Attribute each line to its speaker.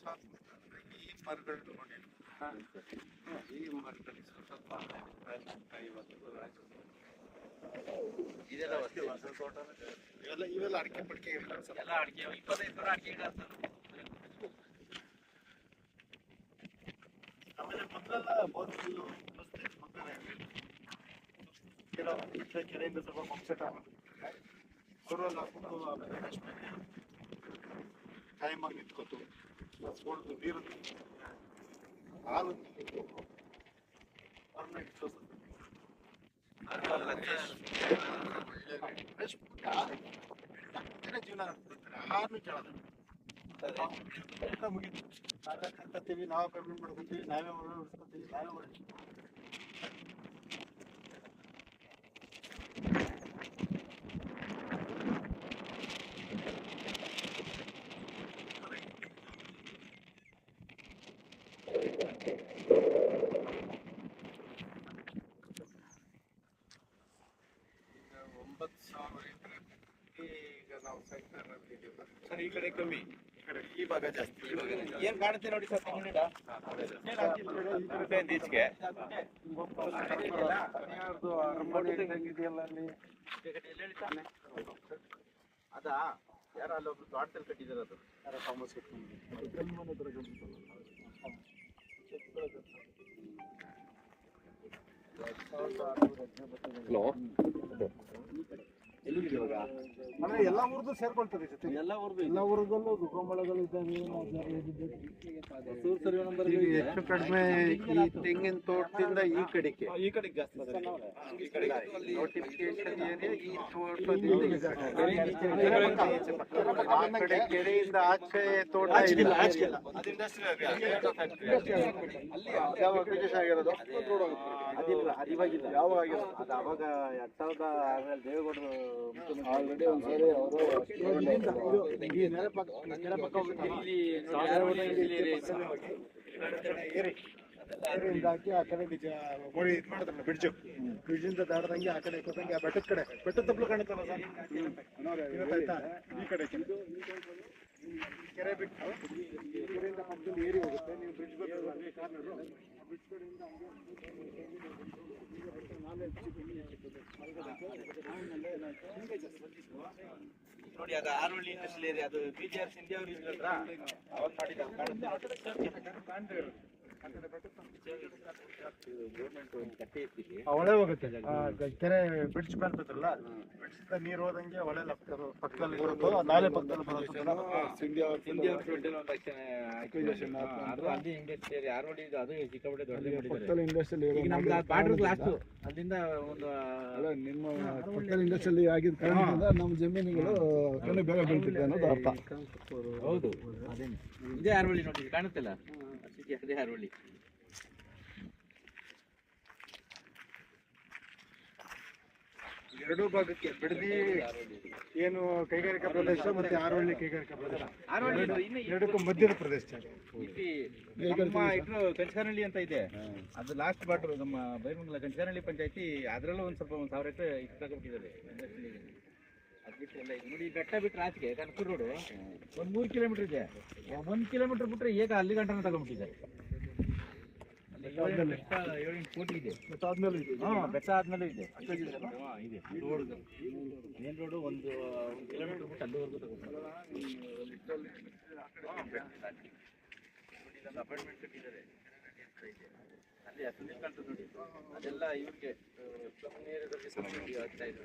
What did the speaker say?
Speaker 1: ಈ ಮರಗಳು ನೋಡಿ, ಈ ಮರದಲ್ಲಿ ಸ್ವಲ್ಪ 50 ಇದೆಲ್ಲ ಹೊಸ ತೋಟ, ಇವೆಲ್ಲ ಅಡಿಕೆ ಪಡಿಕೆ ಎಲ್ಲ ಅಡಿಕೆ 25 ಅಡಿಕೆ ಗಿಡ. ಆಮೇಲೆ ಮೊದಲೆಲ್ಲ ಬೋರ್ವೆಲ್ ಕೆರೆಯಿಂದ ಸ್ವಲ್ಪ ಪಂಪ್ಸೆಟ್ ಬೋರ್ವೆಲ್ ಹಾಕ್ಬಿಟ್ಟು ಆಮೇಲೆ ಟೈಮಾಗಿ ನಿಂತ್ಕೊತು ಸ್ಕೊಂಡು ನೀರು ಹಾಲು ಜೀವನ ಹಾಲು ಕೇಳೋದು ಮುಗಿತು. ಕತ್ತೀವಿ, ನಾವು ಪೇಮೆಂಟ್ ಮಾಡ್ಕೊತೀವಿ, ನಾವೇ ಉಳಿಸ್ಕೊತೀವಿ, ನಾವೇ ಮಾಡಿ. ಈಗ ನಾವು ಸರ್ ಈ ಕಡೆ ಕಮ್ಮಿ, ಈ ಭಾಗ ಜಾಸ್ತಿ. ಏನ್ ಕಾಣುತ್ತೆ ನೋಡಿ ಸರ್, ಈಚೆಗೆ ಅದಾ ಯಾರ ಅಲ್ಲೊಬ್ರು ತೋಟದಲ್ಲಿ ಕಟ್ಟಿದಾರೆ, ಅದು ಯಾರ ಥಾಮಸ್ ಹಲೋ ಅಂದ್ರೆ ಎಲ್ಲ ಊರ್ದು ಸೇರ್ಕೊಳ್ತದೆ ಜೊತೆ, ಎಲ್ಲ ಊರುಗಳು ಗೋಂಬಳಗಳು ಇದ್ದಾವೆ. ಹೆಚ್ಚು ಕಡಿಮೆ ಈ ತೆಂಗಿನ ತೋಟದಿಂದ ಈ ಕಡೆಗೆ ಜಾಸ್ತಿ ನೋಟಿಫಿಕೇಶನ್ ಏರಿಯಾ, ಈ ತೋಟದಿಂದ ಕೆರೆಯಿಂದ ಆಚೆ ತೋಟ ಆಗಿರೋದು ಯಾವಾಗ ಅದು ಅವಾಗ 2006 ದೇವೇಗೌಡರು ಆಲ್ರೆಡಿ ಒಂದ್ಸರಿ ಅವರು ಹಾಕಿ ಆ ಕಡೆ ಮೋಡಿ ಇದು ಮಾಡಿದ್ರಲ್ಲ ಬ್ರಿಡ್ಜಿಂದ ದಾಡ್ದಂಗೆ ಆ ಕಡೆ ಕೊಟ್ಟಂಗೆ ಆ ಬೆಟ್ಟದ ತಪ್ಪಲು ಕಾಣುತ್ತಲ್ಲ ಸರ್, ಗೊತ್ತಾಯ್ತಾ? ಈ ಕಡೆ ಕೆರೆ ಬಿಟ್ಟು ಕೆರೆಯಿಂದ ಪಕ್ಕದಲ್ಲಿ ಏರಿ ಹೋಗುತ್ತೆ. ನೀವು ಬ್ರಿಡ್ಜ್ ಗೊತ್ತಲ್ಲ, ಬ್ರಿಡ್ಜ್ ಕಡೆಯಿಂದ ನೋಡಿ ಅದು ಆರೋಳಿ ಇಂಡಸ್ಟ್ರಿಯಲ್ ಏರಿಯಾ, ಅದು BJR ಸಿಂಧ್ಯಾ ಅವರು ಇದ್ರಲ್ಲ ಅವಾಗ ಹೊಳೆ ಹೋಗುತ್ತೆ. ಕೆರೆ ಬ್ರಿಡ್ಜ್ ಬರ್ತದಲ್ಲ, ಬ್ರಿಡ್ಜ್ ನೀರು ಹೋದಂಗೆ ಹೊಳೆ ಪಕ್ಕದಲ್ಲಿ ಬರುತ್ತೋ, ನಾಲೆ ಪಕ್ಕದಲ್ಲಿ ಬರುತ್ತೆ. ನಿಮ್ಮ ಪಕ್ಕದಲ್ಲಿ ಇಂಡಸ್ಟ್ರಿಯಲ್ ಆಗಿದ್ದ ಕಾರಣದಿಂದ ನಮ್ಮ ಜಮೀನುಗಳು ಬೇಗ ಬೀಳ್ತಿದೆ ಅನ್ನೋದು ಅರ್ಥ.
Speaker 2: ಹೌದು, ಅದೇನೆ ಇದೇ ಹಾರೋಳಿ ನೋಡಿ, ಕಾಣುತ್ತಲ್ಲ ಅದೇ ಹಾರೋಳಿ.
Speaker 1: ಎರಡೂ ಭಾಗಕ್ಕೆ ಬಿಡದಿ ಏನು ಕೈಗಾರಿಕಾ ಪ್ರದೇಶ ಮತ್ತೆ ಆರೋಳ್ಳಿ ಕೈಗಾರಿಕಾ ಪ್ರದೇಶ, ಎರಡಕ್ಕೂ ಮಧ್ಯದ ಪ್ರದೇಶ.
Speaker 2: ಕಂಚನಹಳ್ಳಿ ಅಂತ ಇದೆ, ಅದು ಲಾಸ್ಟ್ ಬಾರ್ಡರ್ ನಮ್ಮ ಬೈಮಂಗಲ ಕಂಚನಹಳ್ಳಿ ಪಂಚಾಯತಿ. ಅದರಲ್ಲೂ ಒಂದು ಸ್ವಲ್ಪ 1000 ಎಕರೆ ಇಷ್ಟು ತಗೊಂಡಿದ್ದಾರೆ. ಅದು ಬಿಟ್ಟರೆ ಎಲ್ಲ ಇದೆ ನೋಡಿ, ಬೆಟ್ಟ ಬಿಟ್ಟರೆ ಆಚೆಗೆ ಕನಕಪುರ ರೋಡು ಒಂದು 3 ಕಿಲೋಮೀಟರ್ ಇದೆ. 1 ಕಿಲೋಮೀಟರ್ ಬಿಟ್ಟರೆ ಈಗ ಅಲ್ಲಿ ಗಂಟನ ತಗೊಂಡ್ಬಿಟ್ಟಿದ್ದಾರೆ. 7-8 ಕೋಟಿ ಇದೆ. ಬೆಟ್ಟ ಆದ್ಮೇಲೆ ಇದೆ. ಬೆಟ್ಟ ಆದ್ಮೇಲೆ ಇದೆ. ಇದೆ ರೋಡ್, ಮೇನ್ ರೋಡು 1 ಕಿಲೋಮೀಟರ್ ಬಿಟ್ಟು ಅಲ್ಲಿವರೆಗೂ ತಗೊಂಡ್ಬಿಟ್ಟಿದ್ದಾರೆ. ಅಪಾರ್ಟ್ಮೆಂಟ್ ಕಟ್ಟಿದ್ದಾರೆ ಅಲ್ಲಿ, ಅಸಲಿ ಕಾಣ್ತದೆ ನೋಡಿ. ಅದೆಲ್ಲ ಇವ್ರಿಗೆ ಆಗ್ತಾ ಇದೆ.